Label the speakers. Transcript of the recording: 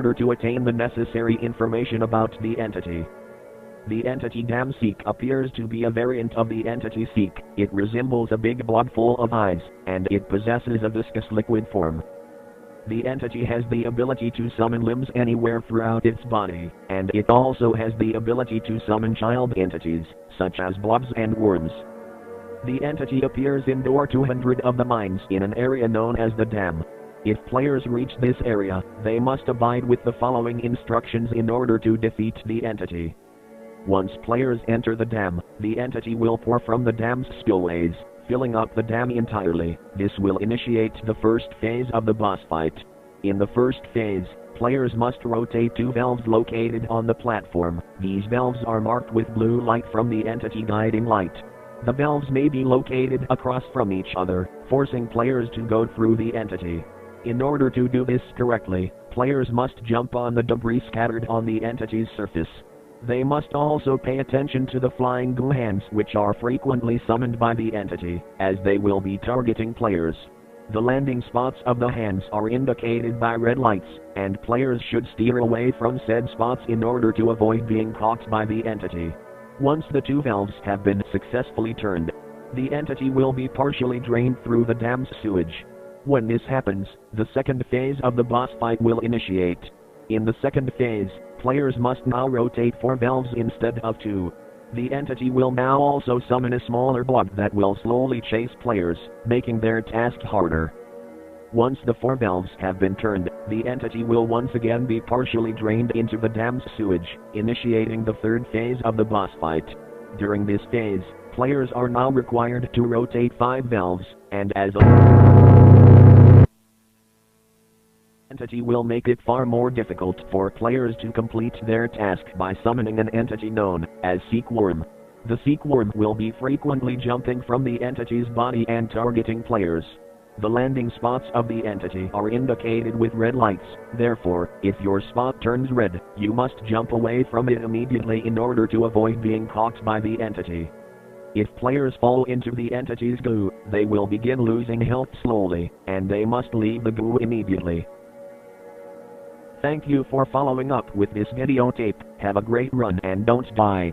Speaker 1: order to attain the necessary information about the entity. The entity Damseek appears to be a variant of the entity Seek. It resembles a big blob full of eyes, and it possesses a viscous liquid form. The entity has the ability to summon limbs anywhere throughout its body, and it also has the ability to summon child entities, such as blobs and worms. The entity appears in Door 200 of the mines in an area known as the Dam. If players reach this area, they must abide with the following instructions in order to defeat the entity. Once players enter the dam, the entity will pour from the dam's spillways, filling up the dam entirely. This will initiate the first phase of the boss fight. In the first phase, players must rotate two valves located on the platform. These valves are marked with blue light from the entity guiding light. The valves may be located across from each other, forcing players to go through the entity. In order to do this correctly, players must jump on the debris scattered on the entity's surface. They must also pay attention to the flying goo hands, which are frequently summoned by the entity, as they will be targeting players. The landing spots of the hands are indicated by red lights, and players should steer away from said spots in order to avoid being caught by the entity. Once the two valves have been successfully turned, the entity will be partially drained through the dam's sewage. When this happens, the second phase of the boss fight will initiate. In the second phase, players must now rotate 4 valves instead of 2. The entity will now also summon a smaller blob that will slowly chase players, making their task harder. Once the 4 valves have been turned, the entity will once again be partially drained into the dam's sewage, initiating the third phase of the boss fight. During this phase, players are now required to rotate 5 valves, and as entity will make it far more difficult for players to complete their task by summoning an entity known as Seek Worm. The Seek Worm will be frequently jumping from the entity's body and targeting players. The landing spots of the entity are indicated with red lights, therefore, if your spot turns red, you must jump away from it immediately in order to avoid being caught by the entity. If players fall into the entity's goo, they will begin losing health slowly, and they must leave the goo immediately. Thank you for following up with this videotape. Have a great run and don't die.